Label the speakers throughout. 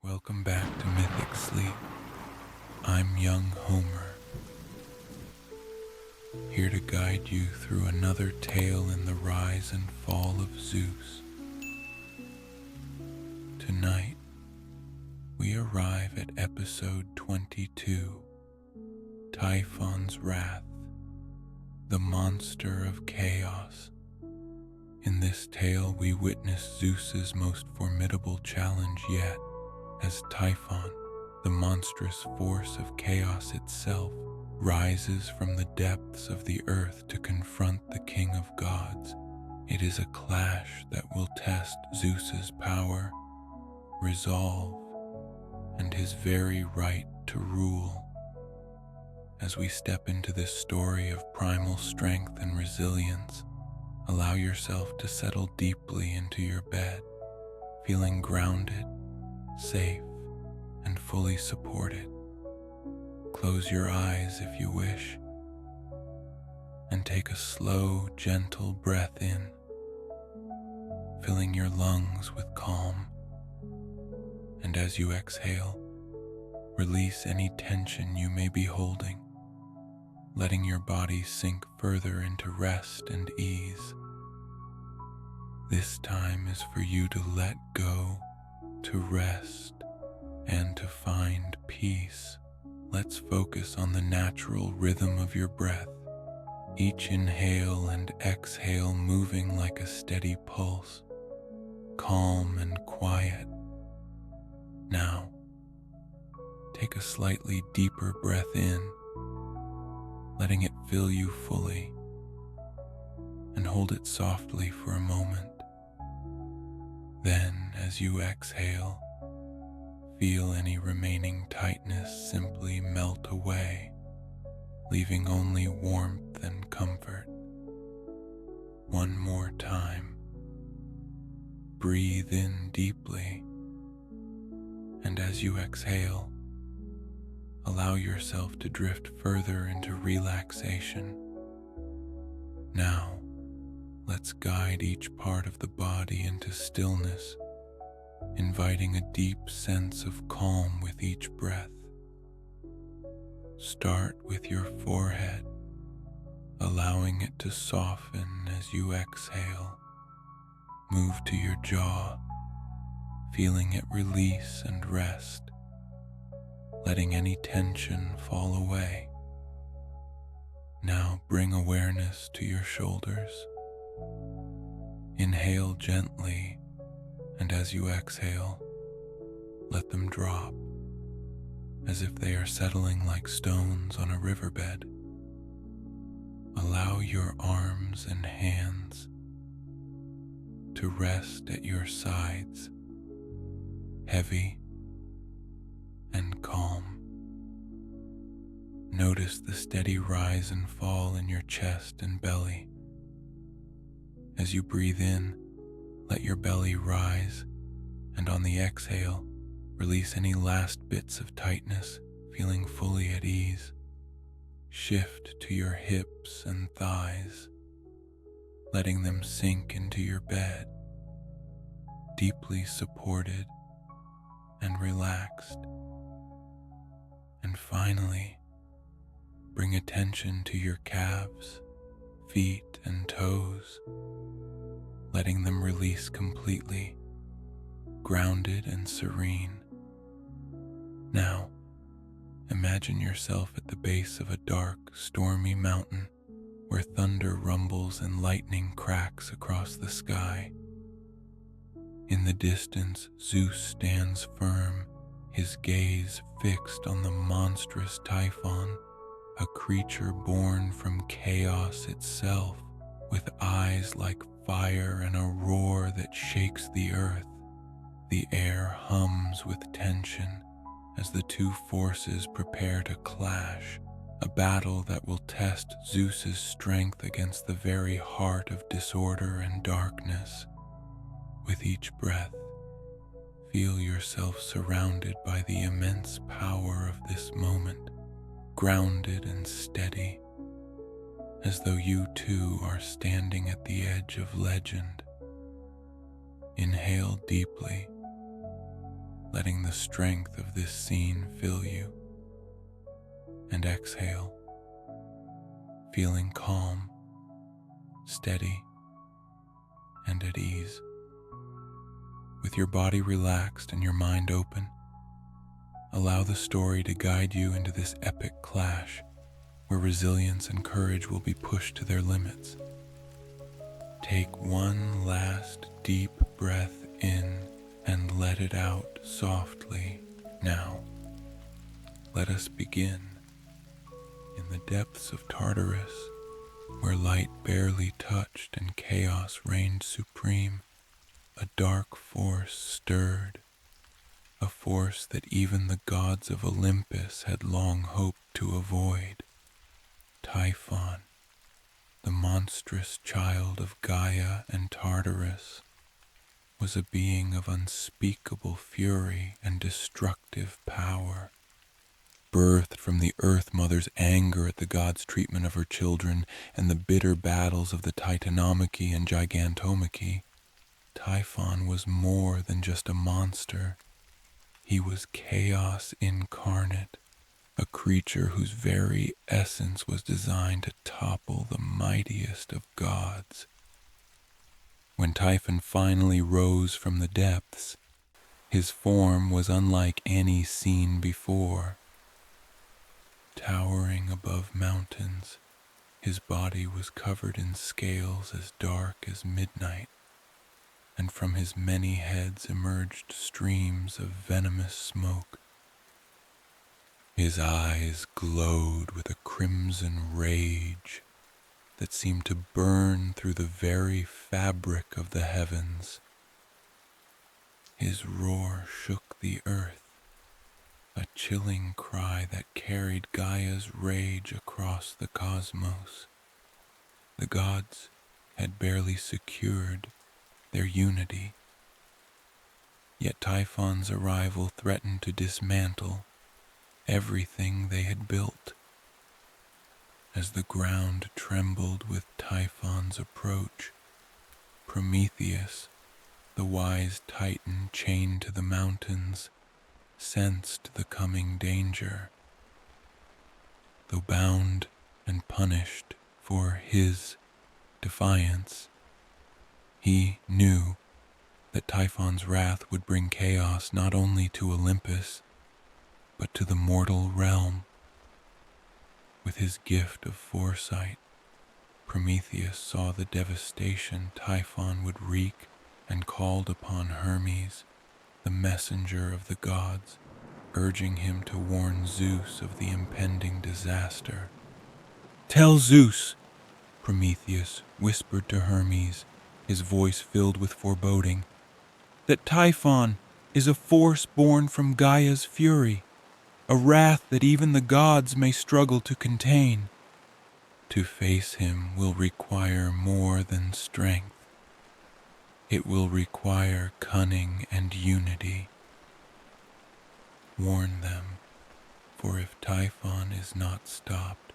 Speaker 1: Welcome back to Mythic Sleep. I'm young Homer, here to guide you through another tale in the rise and fall of Zeus. Tonight, we arrive at episode 22, Typhon's Wrath, the monster of chaos. In this tale, we witness Zeus's most formidable challenge yet, as Typhon, the monstrous force of chaos itself, rises from the depths of the earth to confront the king of gods. It is a clash that will test Zeus's power, resolve, and his very right to rule. As we step into this story of primal strength and resilience, allow yourself to settle deeply into your bed, feeling grounded, safe, and fully supported. Close your eyes if you wish, and take a slow, gentle breath in, filling your lungs with calm. And as you exhale, release any tension you may be holding, letting your body sink further into rest and ease. This time is for you to let go, to rest, and to find peace. Let's focus on the natural rhythm of your breath, each inhale and exhale moving like a steady pulse, calm and quiet. Now, take a slightly deeper breath in, letting it fill you fully, and hold it softly for a moment. Then, as you exhale, feel any remaining tightness simply melt away, leaving only warmth and comfort. One more time. Breathe in deeply, and as you exhale, allow yourself to drift further into relaxation. Now, let's guide each part of the body into stillness, inviting a deep sense of calm with each breath. Start with your forehead, allowing it to soften as you exhale. Move to your jaw, feeling it release and rest, letting any tension fall away. Now bring awareness to your shoulders. Inhale gently, and as you exhale, let them drop, as if they are settling like stones on a riverbed. Allow your arms and hands to rest at your sides, heavy and calm. Notice the steady rise and fall in your chest and belly. As you breathe in, let your belly rise, and on the exhale, release any last bits of tightness, feeling fully at ease. Shift to your hips and thighs, letting them sink into your bed, deeply supported and relaxed. And finally, bring attention to your calves, feet, and toes, letting them release completely, grounded and serene. Now, imagine yourself at the base of a dark, stormy mountain where thunder rumbles and lightning cracks across the sky. In the distance, Zeus stands firm, his gaze fixed on the monstrous Typhon, a creature born from chaos itself, with eyes like fire and a roar that shakes the earth. The air hums with tension as the two forces prepare to clash, a battle that will test Zeus's strength against the very heart of disorder and darkness. With each breath, feel yourself surrounded by the immense power of this moment, grounded and steady, as though you too are standing at the edge of legend. Inhale deeply, letting the strength of this scene fill you. And exhale, feeling calm, steady, and at ease. With your body relaxed and your mind open, allow the story to guide you into this epic clash where resilience and courage will be pushed to their limits. Take one last deep breath in and let it out softly. Now, let us begin. In the depths of Tartarus, where light barely touched and chaos reigned supreme, a dark force stirred, a force that even the gods of Olympus had long hoped to avoid. Typhon, the monstrous child of Gaia and Tartarus, was a being of unspeakable fury and destructive power. Birthed from the Earth Mother's anger at the gods' treatment of her children and the bitter battles of the Titanomachy and Gigantomachy, Typhon was more than just a monster. He was chaos incarnate, a creature whose very essence was designed to topple the mightiest of gods. When Typhon finally rose from the depths, his form was unlike any seen before. Towering above mountains, his body was covered in scales as dark as midnight, and from his many heads emerged streams of venomous smoke. His eyes glowed with a crimson rage that seemed to burn through the very fabric of the heavens. His roar shook the earth, a chilling cry that carried Gaia's rage across the cosmos. The gods had barely secured their unity, yet Typhon's arrival threatened to dismantle everything they had built. As the ground trembled with Typhon's approach, Prometheus, the wise Titan chained to the mountains, sensed the coming danger. Though bound and punished for his defiance, he knew that Typhon's wrath would bring chaos not only to Olympus, but to the mortal realm. With his gift of foresight, Prometheus saw the devastation Typhon would wreak and called upon Hermes, the messenger of the gods, urging him to warn Zeus of the impending disaster. "Tell Zeus," Prometheus whispered to Hermes, his voice filled with foreboding, "that Typhon is a force born from Gaia's fury, a wrath that even the gods may struggle to contain. To face him will require more than strength. It will require cunning and unity. Warn them, for if Typhon is not stopped,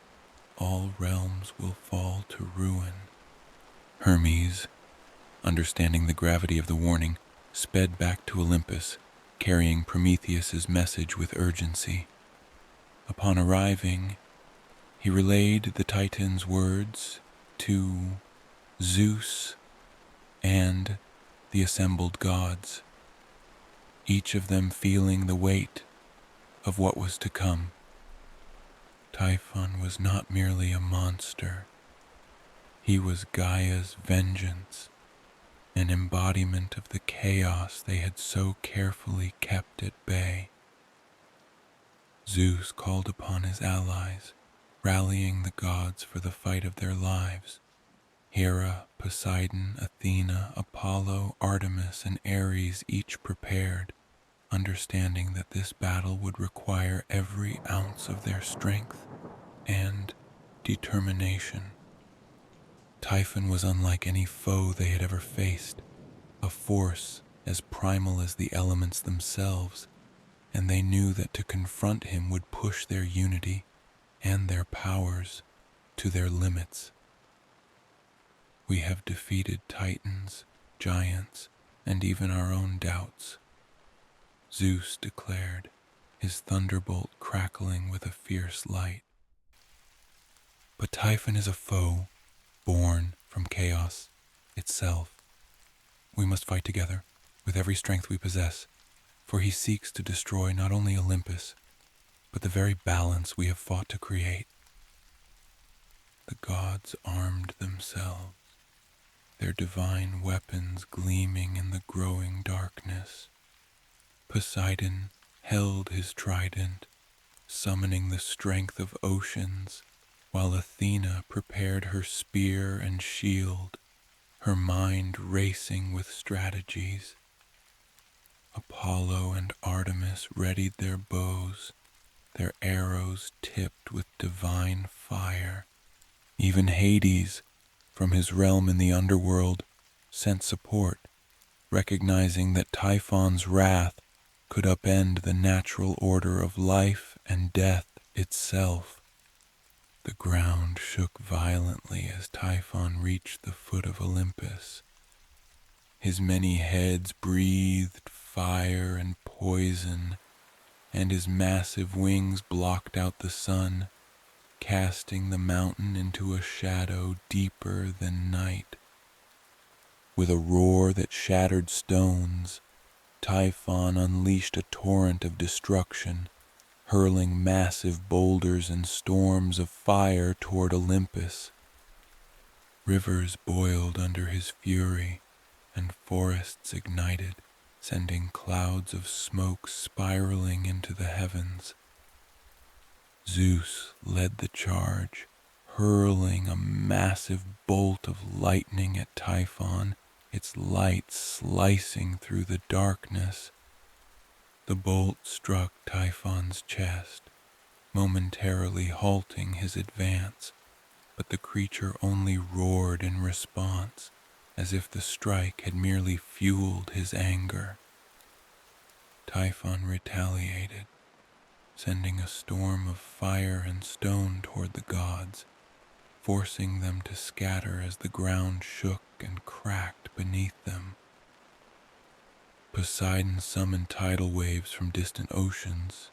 Speaker 1: all realms will fall to ruin." Hermes, understanding the gravity of the warning, sped back to Olympus, carrying Prometheus's message with urgency. Upon arriving, he relayed the Titan's words to Zeus and the assembled gods, each of them feeling the weight of what was to come. Typhon was not merely a monster. He was Gaia's vengeance, an embodiment of the chaos they had so carefully kept at bay. Zeus called upon his allies, rallying the gods for the fight of their lives. Hera, Poseidon, Athena, Apollo, Artemis, and Ares each prepared, understanding that this battle would require every ounce of their strength and determination. Typhon was unlike any foe they had ever faced, a force as primal as the elements themselves, and they knew that to confront him would push their unity and their powers to their limits. "We have defeated titans, giants, and even our own doubts," Zeus declared, his thunderbolt crackling with a fierce light. But Typhon is a foe born from chaos itself. We must fight together with every strength we possess, for he seeks to destroy not only Olympus, but the very balance we have fought to create. The gods armed themselves, their divine weapons gleaming in the growing darkness. Poseidon held his trident, summoning the strength of oceans, while Athena prepared her spear and shield, her mind racing with strategies. Apollo and Artemis readied their bows, their arrows tipped with divine fire. Even Hades, from his realm in the underworld, sent support, recognizing that Typhon's wrath could upend the natural order of life and death itself. The ground shook violently as Typhon reached the foot of Olympus. His many heads breathed fire and poison, and his massive wings blocked out the sun, casting the mountain into a shadow deeper than night. With a roar that shattered stones, Typhon unleashed a torrent of destruction, hurling massive boulders and storms of fire toward Olympus. Rivers boiled under his fury, and forests ignited, sending clouds of smoke spiraling into the heavens. Zeus led the charge, hurling a massive bolt of lightning at Typhon, its light slicing through the darkness. The bolt struck Typhon's chest, momentarily halting his advance, but the creature only roared in response, as if the strike had merely fueled his anger. Typhon retaliated, sending a storm of fire and stone toward the gods, forcing them to scatter as the ground shook and cracked beneath them. Poseidon summoned tidal waves from distant oceans,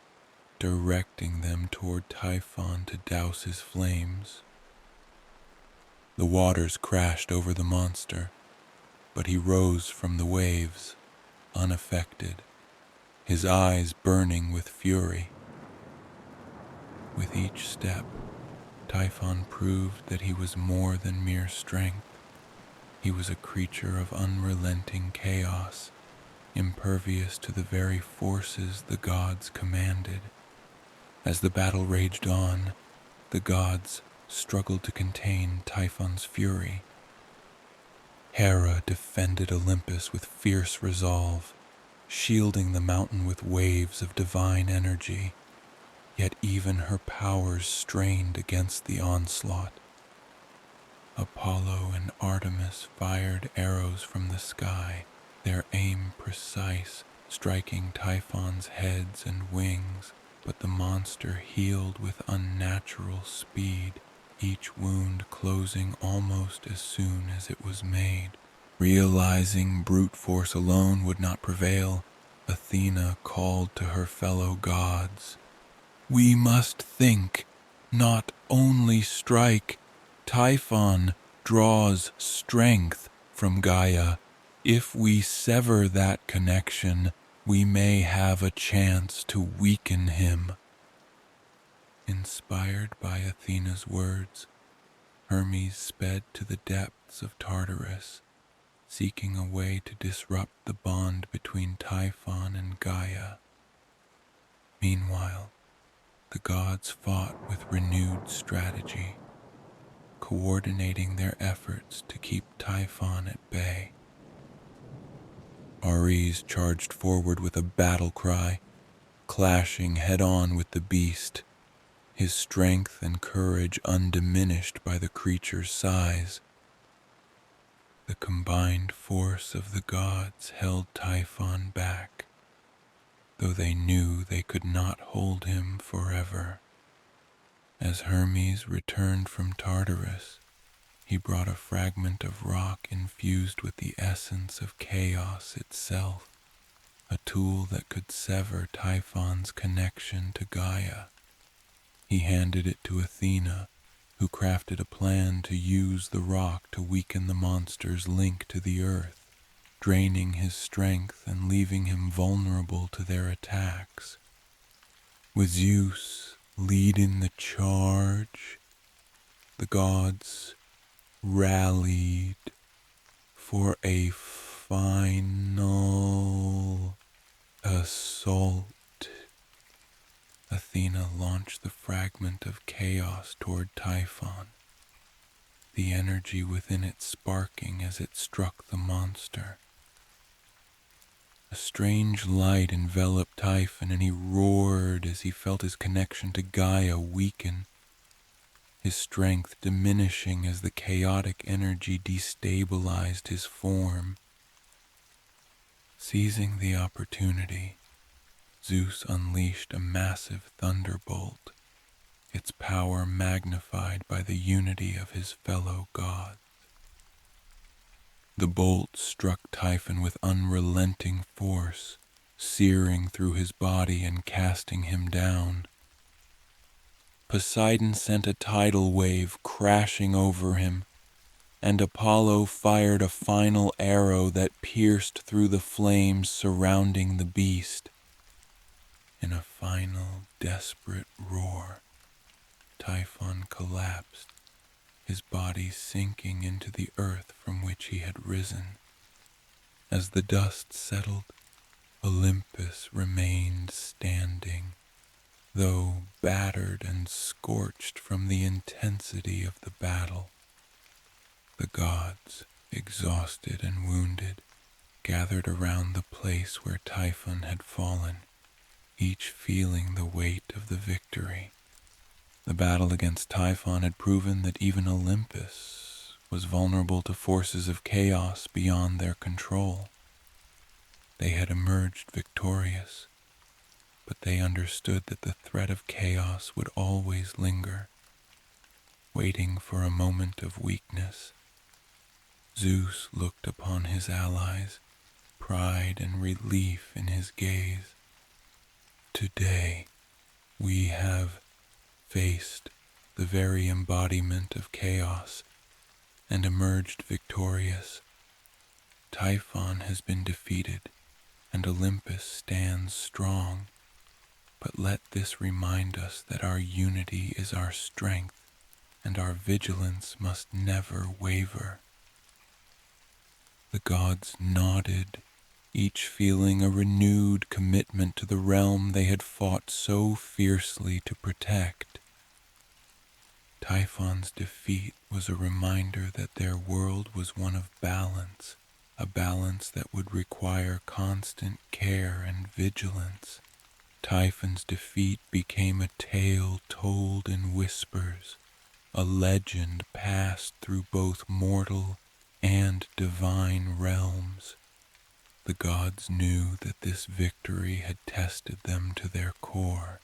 Speaker 1: directing them toward Typhon to douse his flames. The waters crashed over the monster, but he rose from the waves, unaffected, his eyes burning with fury. With each step, Typhon proved that he was more than mere strength. He was a creature of unrelenting chaos, impervious to the very forces the gods commanded. As the battle raged on, the gods struggled to contain Typhon's fury. Hera defended Olympus with fierce resolve, shielding the mountain with waves of divine energy. Yet even her powers strained against the onslaught. Apollo and Artemis fired arrows from the sky, their aim precise, striking Typhon's heads and wings, but the monster healed with unnatural speed, each wound closing almost as soon as it was made. Realizing brute force alone would not prevail, Athena called to her fellow gods. "We must think, not only strike. Typhon draws strength from Gaia. If we sever that connection, we may have a chance to weaken him." Inspired by Athena's words, Hermes sped to the depths of Tartarus, seeking a way to disrupt the bond between Typhon and Gaia. Meanwhile, the gods fought with renewed strategy, coordinating their efforts to keep Typhon at bay. Ares charged forward with a battle cry, clashing head-on with the beast, his strength and courage undiminished by the creature's size. The combined force of the gods held Typhon back, though they knew they could not hold him forever. As Hermes returned from Tartarus, he brought a fragment of rock infused with the essence of chaos itself, a tool that could sever Typhon's connection to Gaia. He handed it to Athena, who crafted a plan to use the rock to weaken the monster's link to the earth, draining his strength and leaving him vulnerable to their attacks. With Zeus leading the charge, the gods rallied for a final assault. Athena launched the fragment of chaos toward Typhon, the energy within it sparking as it struck the monster. A strange light enveloped Typhon, and he roared as he felt his connection to Gaia weaken, his strength diminishing as the chaotic energy destabilized his form. Seizing the opportunity, Zeus unleashed a massive thunderbolt, its power magnified by the unity of his fellow gods. The bolt struck Typhon with unrelenting force, searing through his body and casting him down. Poseidon sent a tidal wave crashing over him, and Apollo fired a final arrow that pierced through the flames surrounding the beast. In a final, desperate roar, Typhon collapsed, his body sinking into the earth from which he had risen. As the dust settled, Olympus remained standing, though battered and scorched from the intensity of the battle. The gods, exhausted and wounded, gathered around the place where Typhon had fallen, each feeling the weight of the victory. The battle against Typhon had proven that even Olympus was vulnerable to forces of chaos beyond their control. They had emerged victorious, but they understood that the threat of chaos would always linger, waiting for a moment of weakness. Zeus looked upon his allies, pride and relief in his gaze. Today, we have faced the very embodiment of chaos and emerged victorious. Typhon has been defeated, and Olympus stands strong. But let this remind us that our unity is our strength, and our vigilance must never waver. The gods nodded, each feeling a renewed commitment to the realm they had fought so fiercely to protect. Typhon's defeat was a reminder that their world was one of balance, a balance that would require constant care and vigilance. Typhon's defeat became a tale told in whispers, a legend passed through both mortal and divine realms. The gods knew that this victory had tested them to their core.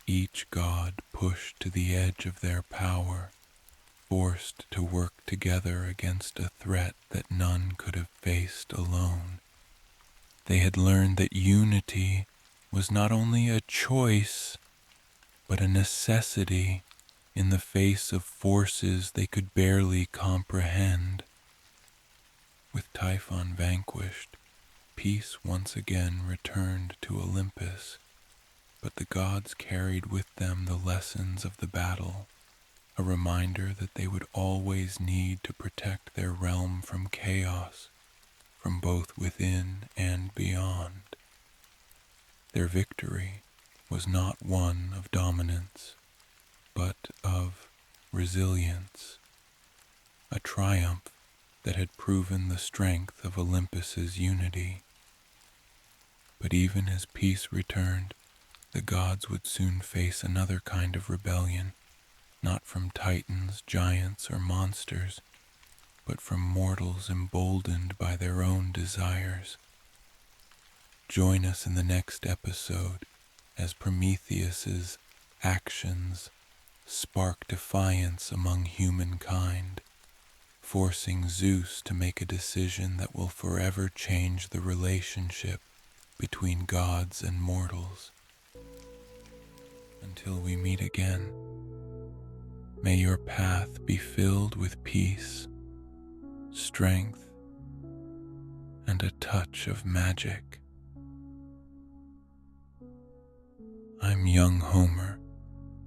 Speaker 1: Each god pushed to the edge of their power, forced to work together against a threat that none could have faced alone. They had learned that unity was not only a choice, but a necessity in the face of forces they could barely comprehend. With Typhon vanquished, peace once again returned to Olympus, but the gods carried with them the lessons of the battle, a reminder that they would always need to protect their realm from chaos, from both within and beyond. Their victory was not one of dominance, but of resilience, a triumph that had proven the strength of Olympus's unity. But even as peace returned, the gods would soon face another kind of rebellion, not from titans, giants, or monsters, but from mortals emboldened by their own desires. Join us in the next episode as Prometheus's actions spark defiance among humankind, forcing Zeus to make a decision that will forever change the relationship between gods and mortals. Until we meet again, may your path be filled with peace, strength, and a touch of magic. I'm young Homer,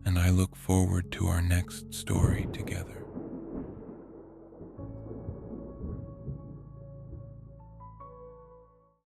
Speaker 1: and I look forward to our next story together.